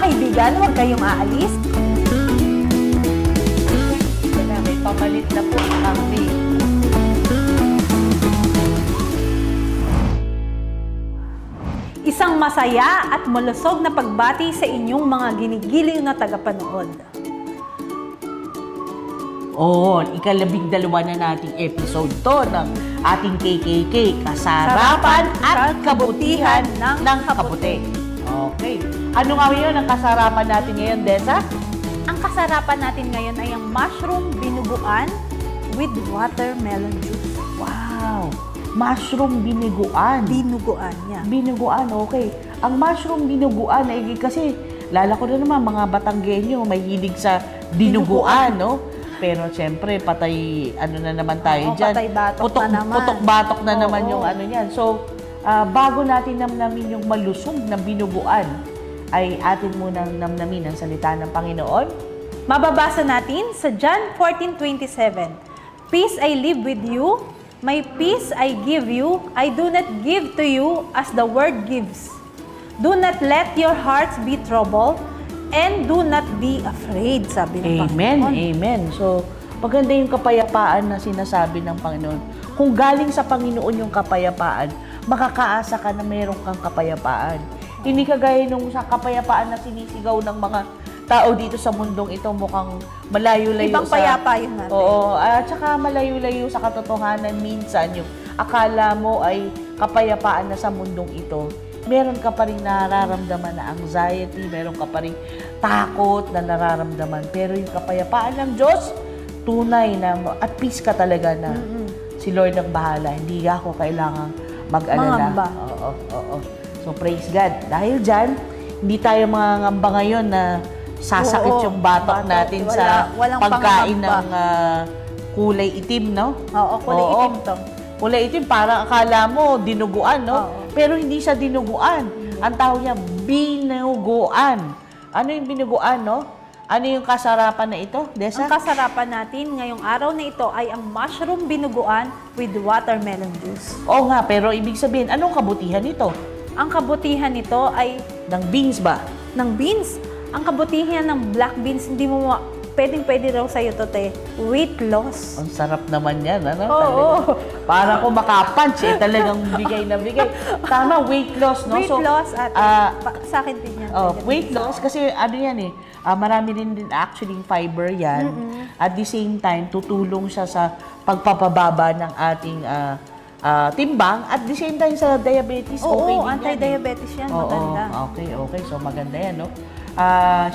kaibigan, huwag kayong aalis. May pamalit na po ang kambing. Isang masaya at malusog na pagbati sa inyong mga ginigiliw na tagapanood. Oo, ika-12 na nating episode to ng ating KKK, Kasarapan at Kabutihan ng Kabute. Okay. Ano nga yun ang kasarapan natin ngayon, Desa? Ang kasarapan natin ngayon ay ang mushroom binuguan with watermelon juice. Wow! Mushroom binuguan. Binuguan niya. Binuguan, okay. Ang mushroom binuguan ay kasi, lala ko na naman, mga Batanggenyo, may hilig sa binuguan, no? Pero siyempre, patay, ano na naman tayo dyan. Patay batok na naman. Putok-batok na naman yung ano yan. So, bago natin namnamin yung malusog na binuguan, ay atin munang namnamin ang salita ng Panginoon. Mababasa natin sa John 14:27. Peace I live with you, my peace I give you, I do not give to you as the world gives. Do not let your hearts be troubled, and do not be afraid, sabi ng Amen, Panginoon. amen. So, maganda yung kapayapaan na sinasabi ng Panginoon. Kung galing sa Panginoon yung kapayapaan, makakaasa ka na mayroon kang kapayapaan. Hindi kagaya nung sa kapayapaan na sinisigaw ng mga tao dito sa mundong ito, mukhang malayo-layo Ibang payapa yun natin. Oo, at saka malayo-layo sa katotohanan minsan yung akala mo ay kapayapaan na sa mundong ito. Meron ka pa rin nararamdaman na anxiety, meron ka pa rin takot na nararamdaman. Pero yung kapayapaan ng Diyos, tunay na at peace ka talaga na si Lord ang bahala. Hindi ako kailangang mag-alala. Mangamba. Oo. So praise God. Dahil dyan, hindi tayo mangangamba ngayon na sasakit yung batok natin sa pagkain ng kulay itim, no? Oo, kulay itim to. Kulay itim, parang akala mo dinuguan, no? Oo. Pero hindi siya dinuguan. Ang tawag niya, binuguan. Ano yung binuguan, no? Ano yung kasarapan na ito, Desa? Ang kasarapan natin ngayong araw na ito ay ang mushroom binuguan with watermelon juice. Oo nga, pero ibig sabihin, anong kabutihan nito? Ang kabutihan nito ay Ng beans ba? ng beans. Ang kabutihan ng black beans, hindi mo pwede raw sa'yo to, te. Weight loss. Ang sarap naman yan, ano? Oo. Para ko makapunch, talagang bigay na bigay. Tama, weight loss, no? Weight loss at sa akin din yan. Weight loss, kasi ano yan marami rin actually fiber yan. At the same time, tutulong siya sa pagpapababa ng ating timbang. At the same time, sa diabetes, okay din yan. Anti-diabetes yan, maganda. Okay. So, maganda yan, no?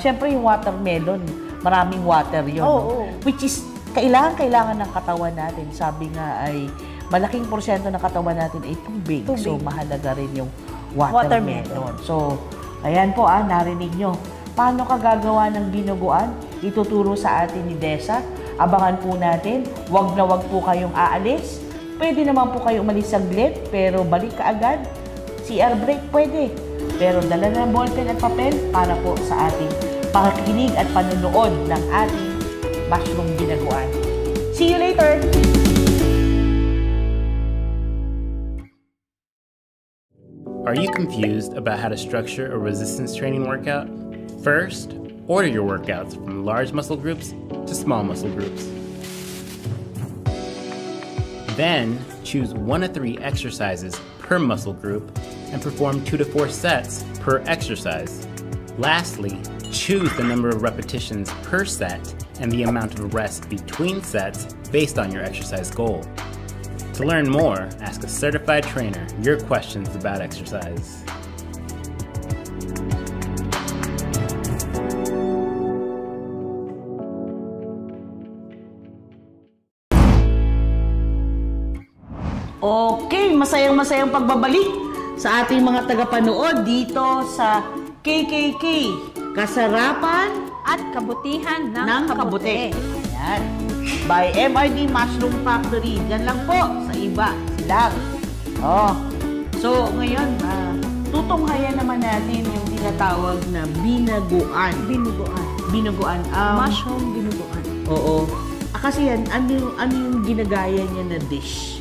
Siyempre, yung watermelon, maraming water yun. No? Which is, kailangan ng katawan natin. Sabi nga ay, malaking porsyento ng katawan natin ay tubig. So, mahalaga rin yung watermelon. So, ayan po, narinig nyo. Paano ka gagawa ng binuguan? Ituturo sa atin ni Desa. Abangan po natin. Wag na wag po kayong aalis. Pwede naman po kayo umalis saglit, pero balik ka agad. CR break, pwede. Pero dala na ng ballpen at papel para po sa ating pakikinig at panunood ng ating mushroom binuguan. See you later! Are you confused about how to structure a resistance training workout? First, order your workouts from large muscle groups to small muscle groups. Then, choose 1 to 3 exercises per muscle group and perform 2 to 4 sets per exercise. Lastly, choose the number of repetitions per set and the amount of rest between sets based on your exercise goal. To learn more, ask a certified trainer your questions about exercise. Okay, masayang-masayang pagbabalik sa ating mga tagapanood dito sa KKK, Kasarapan At Kabutihan ng Kabute. Ayan. By MRD Mushroom Factory. Yan lang po sa iba. Silang. So, ngayon, tutunghayan naman natin yung tinatawag na binuguan. Binuguan. Mushroom binuguan. Oo. Kasi yan, ano yung ginagaya niya na dish?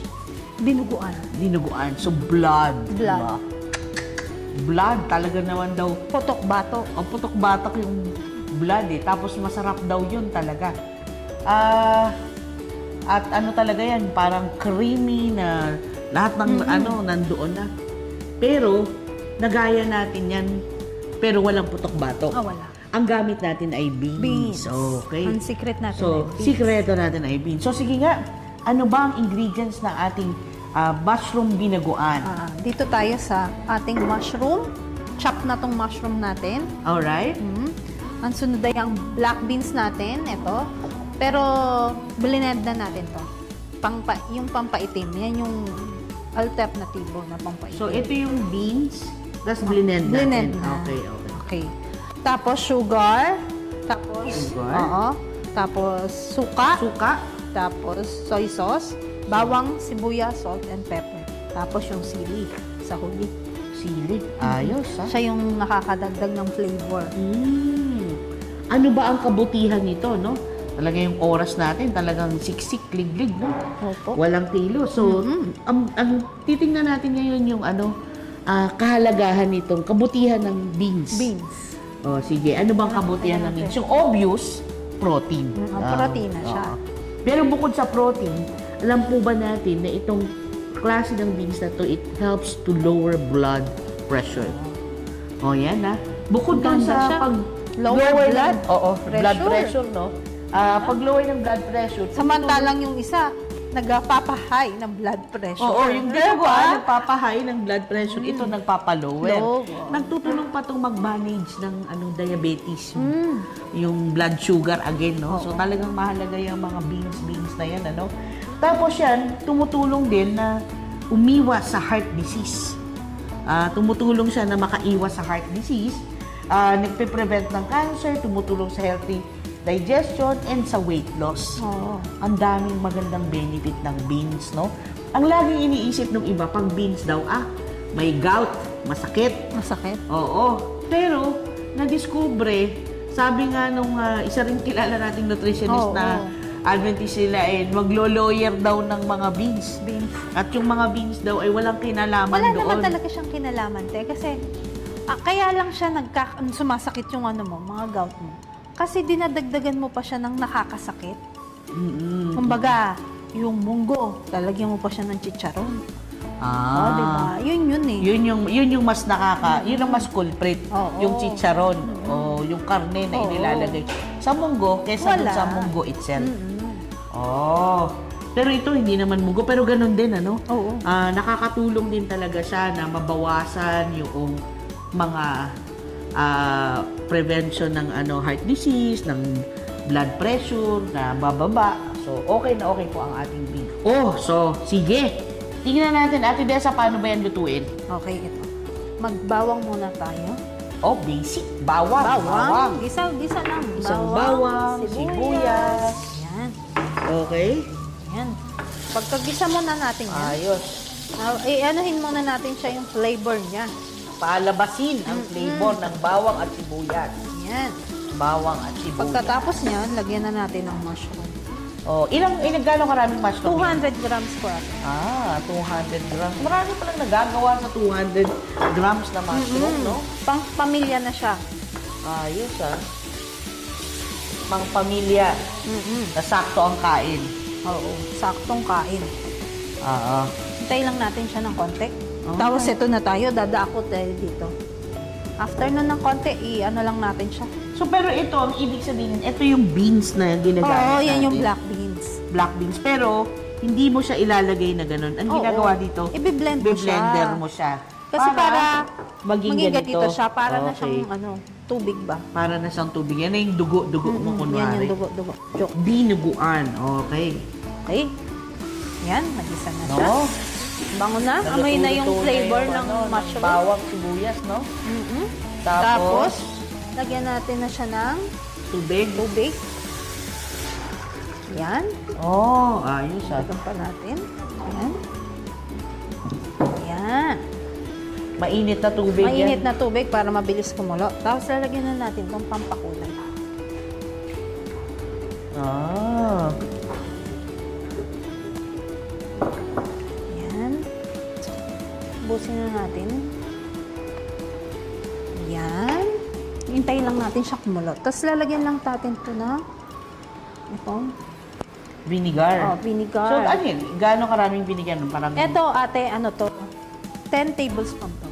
Binuguan. Dinuguan. So, blood. Blood. blood. Talaga naman daw, Putok-batok. putok-batok yung blood eh. Tapos masarap daw yun talaga. At ano talaga yan, parang creamy na lahat ng nandoon na. Pero, nagaya natin yan, pero walang putok-batok. Wala. Ang gamit natin ay beans. Okay. Ang secret natin So, ay beans. sikreto natin ay beans. So, sige nga, ano ba ang ingredients ng ating mushroom binagoan? Dito tayo sa ating mushroom. Chop na tong mushroom natin. Alright? Ang sunod ay ang black beans natin. Ito. Pero, blend na natin to. Yung pampaitim. Yan yung alternatibo na pampaitim. So, ito yung beans, tapos blend natin. na. Okay. Tapos, sugar. Tapos, tapos, suka. Tapos, soy sauce. Bawang, sibuyas, salt, and pepper. Tapos, yung sili sa huli. Sili. Ayos, ha? Siya yung nakakadagdag ng flavor. Ano ba ang kabutihan nito, no? Talaga yung oras natin, talagang siksik, liglig, no? Opo. Walang tilo. So, ang titingnan natin ngayon yung kahalagahan nitong kabutihan ng beans. O, sige. Ano bang kabutihan ng beans? Yung obvious, protein. Protein na siya. Pero bukod sa protein, alam po ba natin na itong klase ng beans na to, it helps to lower blood pressure. O, yan, ha? Bukod doon sa lower blood blood pressure, no? Pag-lower ng blood pressure. Samantalang yung isa, nagpapahay ng blood pressure. Oo, yung dalawa, nagpapahay ng blood pressure. Ito, nagpapalower. Nagtutulong pa itong mag-manage ng diabetes. Yung blood sugar again, no? So, talagang mahalaga yung mga beans na yan, ano? Tapos yan, tumutulong din na umiwas sa heart disease. Tumutulong siya na makaiwas sa heart disease. Nagpe-prevent ng cancer, tumutulong sa healthy digestion, and sa weight loss. Ang daming magandang benefit ng beans, no? Ang laging iniisip ng iba, pag beans daw, may gout, masakit. Masakit? Oo. Pero, na-discover, sabi nga nung isa rin kilala nating nutritionist na Adventist sila, maglo-lawyer daw ng mga beans. At yung mga beans daw ay walang kinalaman Wala doon. naman talaga siyang kinalaman, kasi kaya lang siya sumasakit yung mga gout mo. Kasi dinadagdagan mo pa siya ng nakakasakit. Kumbaga, yung munggo, talagyan mo pa siya ng chicharon. Diba? Yun eh. Yun yung mas yun ang mas culprit. Yung chicharon o yung karne na inilalagay sa munggo kaysa dun sa munggo itself. Pero ito, hindi naman munggo. Pero ganun din, ano? Nakakatulong din talaga siya na mabawasan yung mga prevention ng heart disease, ng blood pressure na bababa. So, okay na okay po ang ating beef. So, sige. Tingnan natin, Ate Dessa, paano ba yan lutuin? Okay, ito. Magbawang muna tayo. Basic. Bawang. Gisa lang. Isang bawang, sibuyas. Yan. Okay. Yan. Pagkagisa muna natin yan. Ayos. Anuhin muna natin siya yung flavor niya. Palabasin ang flavor ng bawang at sibuyas. Yan. Bawang at sibuyas. Pagkatapos niyan, lagyan na natin ng mushroom. Gano'ng karaming mushroom? 200 grams po ako. 200 grams. Marami palang nagagawa sa 200 grams na mushroom, no? Pang-pamilya na siya. Ayos, Pang-pamilya. Na sakto ang kain. Oo, saktong kain. Hintay lang natin siya ng konti. Tapos ito na tayo, dadakot tayo dito. After nun ng konti, ano lang natin siya. So, pero ito, ang ibig sabihin, ito yung beans na ginagamit natin. Yan yung black beans. Black beans. Pero, hindi mo siya ilalagay na ganun. Ang ginagawa dito, i-blend mo siya. Be-blender mo siya. Kasi para maging ganito siya. Para na siyang tubig ba? Para na siyang tubig. Yan na yung dugo mo, kunwari. Yan yung dugo. Binuguan. Okay. Yan, nagisa na siya. Bango na. Amoy na yung flavor ng mushroom. Bawang, sibuyas, no? Tapos, lagyan natin na siya ng tubig. Yan. Ayos Lagyan pa natin. Yan. Mainit na tubig yan. Mainit na tubig para mabilis kumulo. Tapos lalagyan na natin itong pampakulay. Yan. Busin na natin. Hintayin lang natin siya kumulo. Tapos lalagyan lang natin ito na itong Vinegar. vinegar. So, ano yun? Gaano karaming vinegar? Parang Ito, ate, ano to? 10 tablespoon to.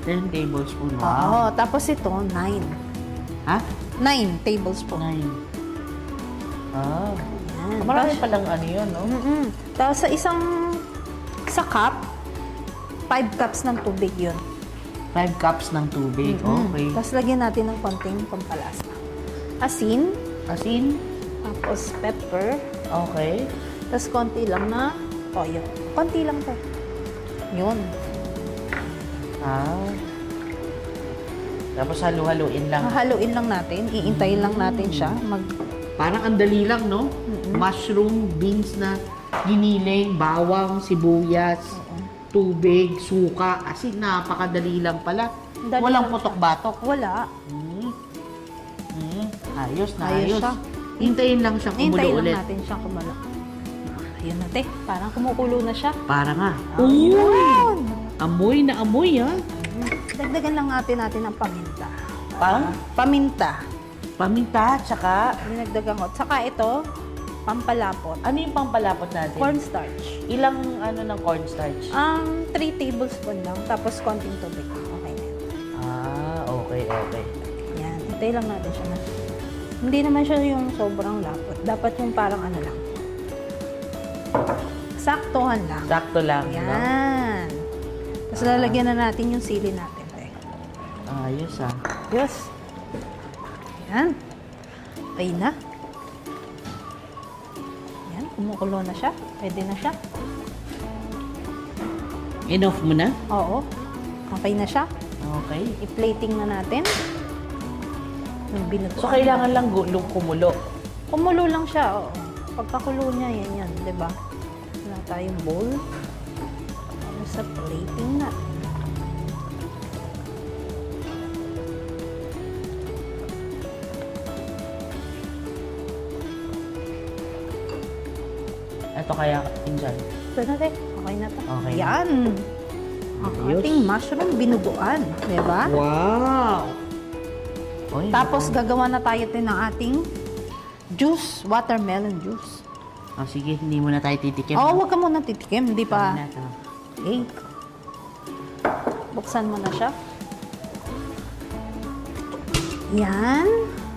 10 tablespoon. Oo. Wow. Tapos ito, 9. Ha? 9 tablespoon. 9. Ah. Yan. Marami palang ano yun, no? Tapos sa cup, 5 cups ng tubig yun. 5 cups ng tubig. Okay. Tapos lagyan natin ng konting pampalasa. Asin, Asin. tapos pepper, Okay. tapos konti lang na toyo. Konti lang to. Yun. Ah. Tapos halu-haluin lang. Hahaluin lang natin. Iintayin lang natin siya. Parang ang dali lang, no? Mushroom, beans na giniling, bawang, sibuyas, tubig, suka. Asin, napakadali lang pala. Dali Walang lang putok-batok. Wala. Ayos na Ayos ayos. siya. Hintayin lang siyang kumulo Iintayin ulit. lang natin siyang kumulo. Ayun na, te. Parang kumukulo na siya. Para nga. Ayun! Amoy na amoy, ha? Dagdagan lang natin ng paminta. Pang? Paminta. Paminta, tsaka... Dinagdagan ko. Tsaka ito, pampalapot. Ano yung pampalapot natin? Cornstarch. Ilang ano ng cornstarch? 3 tablespoon lang, tapos konting tubig. Okay na yun. Ah, okay, okay. Yan. Hintayin lang natin siya na. Hindi naman siya yung sobrang lapot. Dapat yung parang ano lang. Saktuhan lang. Sakto lang. No? Yan. Tapos lalagyan na natin yung sili natin. Ayos, ah. Yes. Yan. Okay na. Yan. Kumukulo na siya. Pwede na siya. Enough mo na? Oo. Okay na siya. Okay. I-plating na natin. Yung binuto. So, kailangan lang kumulo. Kumulo lang siya, oo. Pagkakulo niya, yan, di ba? Wala tayong bowl. Ano sa plating na. Ito kaya, Injan. Ito na, te. Okay na to. Okay na. Yan. Ang Ayos. ating mushroom binuguan. Di ba? Wow! Oy, Tapos, gagawa na tayo din ng ating juice, watermelon juice. oh, sige, hindi mo na tayo titikim. Oo, huwag ka muna titikim. Hindi pa. Ano na to? Okay. Buksan mo na siya. Yan.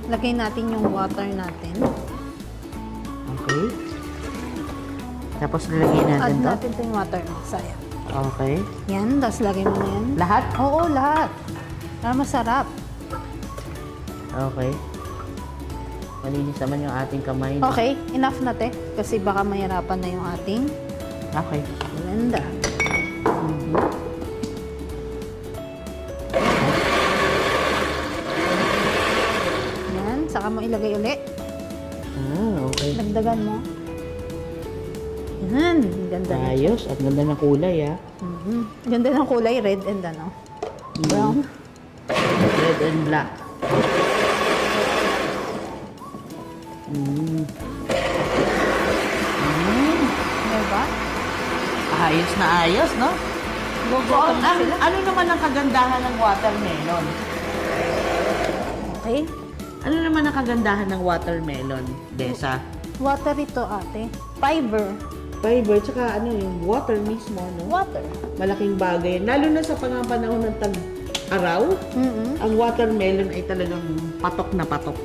Lagay natin yung water natin. Okay. Tapos lalagyan natin Add to? natin ito yung water. Sayang. Okay. Yan. Tapos lagay mo na yan. Lahat? Oo, lahat. Para masarap. Okay. Malinis naman yung ating kamay. no? Okay. Enough na, te. Kasi baka mahirapan na yung ating Okay. blender. Yan. Saka mo ilagay uli. Okay. Dagdagan mo. Yan. Ang ganda na. Ayos. At ganda ng kulay, ah. Ganda ng kulay. Red and ano. Brown. Red and black. Diba? Ayos na ayos, no? So, Gugutom na sila. ano naman ang kagandahan ng watermelon? Okay. Ano naman ang kagandahan ng watermelon, Desa? Water ito, ate. Fiber. Fiber, tsaka ano yung water mismo, no? Water. Malaking bagay. Lalo na sa panahon ng tag-araw, ang watermelon ay talagang patok na patok.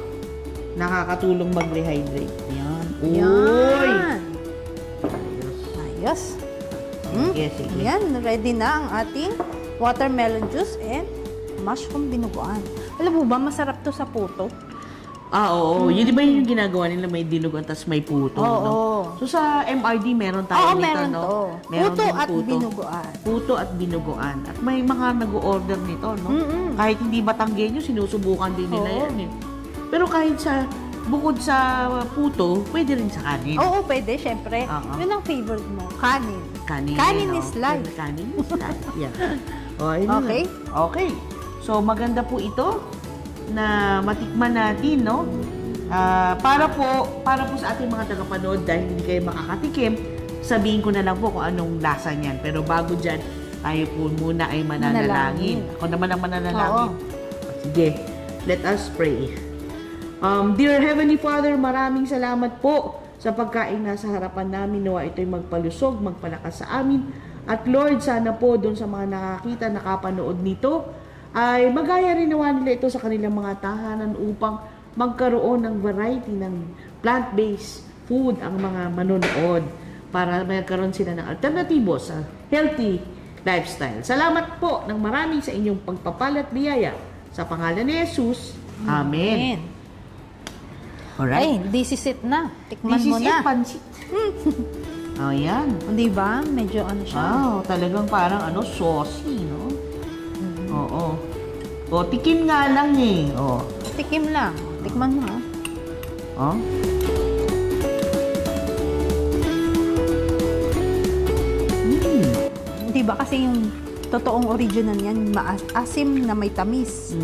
Nakakatulong mag-rehydrate. Yan. Uy! Yan. Ayos. Ayos. Sige, sige. Yan. Ready na ang ating watermelon juice and mushroom binuguan. Alam mo ba, masarap to sa puto. Ah, oo. Yun, di ba yun yung ginagawa nila? May dinugan, tas may puto, Oo. no? So, sa MRD, meron tayo Oo, nito, meron no? to. Meron Puto din at binuguan. Puto at binuguan. At may mga nag-order nito, no? Kahit hindi Batanggenyo, sinusubukan din nila Oo. yan, eh. Pero kahit bukod sa puto, pwede rin sa kanin. Oo, pwede, syempre. Oo. Yun ang favorite mo. Kanin. Kanin, Kanin no? is life. Kanin is life, yeah. O, ayun na. Okay. Okay. So, maganda po ito na matikman natin, no? Para po sa ating mga tagapanood, dahil hindi kayo makakatikim, sabihin ko na lang po kung anong lasa niyan. Pero bago dyan, tayo po muna ay mananalangin. Ako naman ang mananalangin. Sige. Let us pray. Dear Heavenly Father, maraming salamat po sa pagkain nasa harapan namin. Nawa ito'y magpalusog, magpalakas sa amin. At Lord, sana po doon sa mga nakakita, nakapanood nito, ay magaya rin nawa nila ito sa kanilang mga tahanan upang magkaroon ng variety ng plant-based food ang mga manonood para magkaroon sila ng alternatibo sa healthy lifestyle. Salamat po ng marami sa inyong pagpapalat biyaya. Sa pangalan ni Jesus. Amen. Alright. Ay, this is it na. Tikman This mo is na. it, pansit. Oh, yan. Di ba? Medyo ano siya. Wow, talagang parang saucy, no? Oo. O, tikim nga lang eh. O. Tikim lang. Tikman mo, ha? Oh. Di ba kasi yung totoong original niyan, asim na may tamis.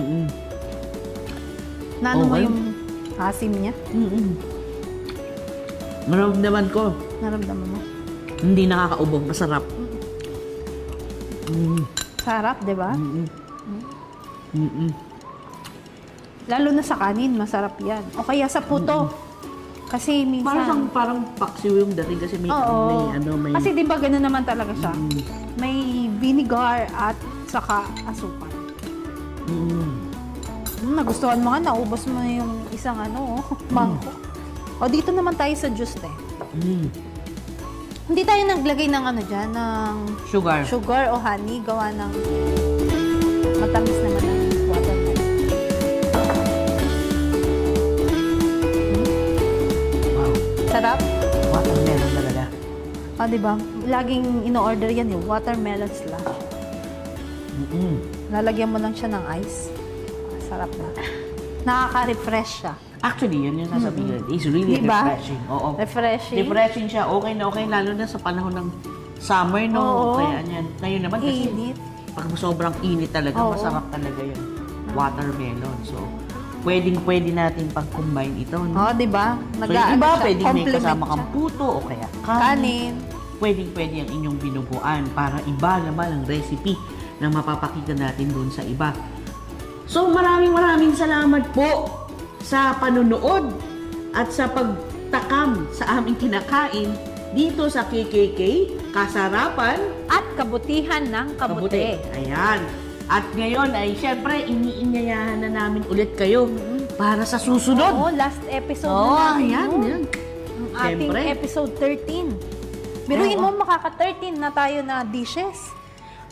Naano mo Okay. yung asim niya? Maramdaman ko, Naramdaman mo? hindi nakakaubong, masarap. Sarap, di ba? Lalo na sa kanin, masarap yan. O kaya sa puto. Kasi minsan... Parang paksiw yung dating kasi may may... Kasi di ba gano'n naman talaga siya? May vinegar at saka asukal. Nagustuhan mo nga, naubos mo yung isang mango. O dito naman tayo sa juice Hindi tayo naglagay ng dyan, ng sugar o honey, gawa ng matamis naman ng watermelon. Wow. Sarap? Watermelon talaga. Diba? Laging ino-order yan yung watermelon slush. Lalagyan mo lang siya ng ice. Sarap na. Nakaka-refresh siya. Actually, yun yung sasabihin. It's really Diba? refreshing. Oo. Refreshing. Refreshing siya. Okay na okay. Lalo na sa panahon ng summer, no? Oo. Kaya yan. Ngayon naman kasi, Init. pag sobrang init talaga, Oo. masarap talaga yun. Watermelon. So, pwede natin pag-combine ito. No? Diba? So, yung iba, siya, pwedeng may complement kasama siya. kang puto o kaya Kanin. Pwede ang inyong binubuan para iba naman ang recipe na mapapakita natin doon sa iba. So, maraming salamat po sa panunood at sa pagtakam sa aming kinakain dito sa KKK, Kasarapan At kabutihan ng kabuti. Ayan. At ngayon ay syempre iniinyayahan na namin ulit kayo para sa susunod. Oo, last episode na natin. Ayan. Ang ating Siyempre. episode 13. Biruin mo, makaka-13 na tayo na dishes.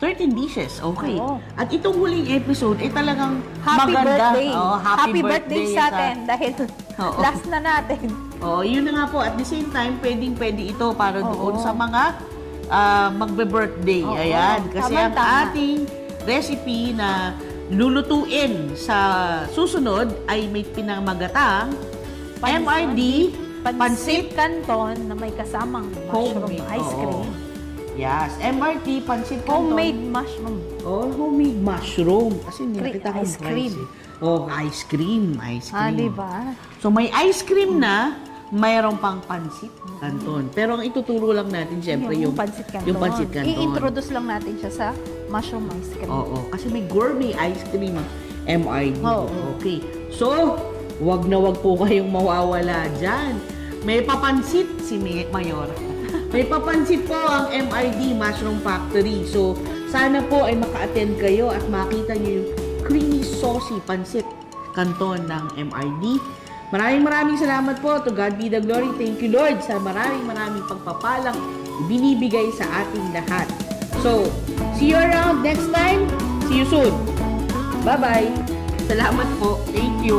13 dishes, okay. Oo. At itong huling episode ay talagang Happy maganda. birthday! Oo, happy birthday sa atin dahil Oo. last na natin. Yun na nga po. At the same time, pwede ito para doon sa mga magbe-birthday. Oo. Ayan. Kasi ang Tama-tama. ating recipe na lulutuin sa susunod ay may pinamagatang MRD Pansit Canton na may kasamang mushroom Homemade, ice cream. Yes, MRT Pansit Canton. Homemade mushroom. Homemade mushroom. Kasi hindi nakita ko Ice yung cream. price. Ice cream. Diba? So, may ice cream na, mayroong pang Pansit Canton. Pero ang ituturo lang natin, syempre, yung Pansit Canton. Yung Pansit Canton. I-introduce lang natin siya sa mushroom ice cream. Oo, kasi may gourmet ice cream ang MRD. Oo. Okay. So, wag na wag po kayong mawawala dyan. May papansit si Mayor. May papansit po ang MRD Mushroom Factory. So, sana po ay maka-attend kayo at makita nyo yung creamy saucy pansit canton ng MRD. Maraming salamat po. To God be the glory. Thank you, Lord, sa maraming pagpapalang binibigay sa ating lahat. So, see you around next time. See you soon. Bye-bye. Salamat po. Thank you.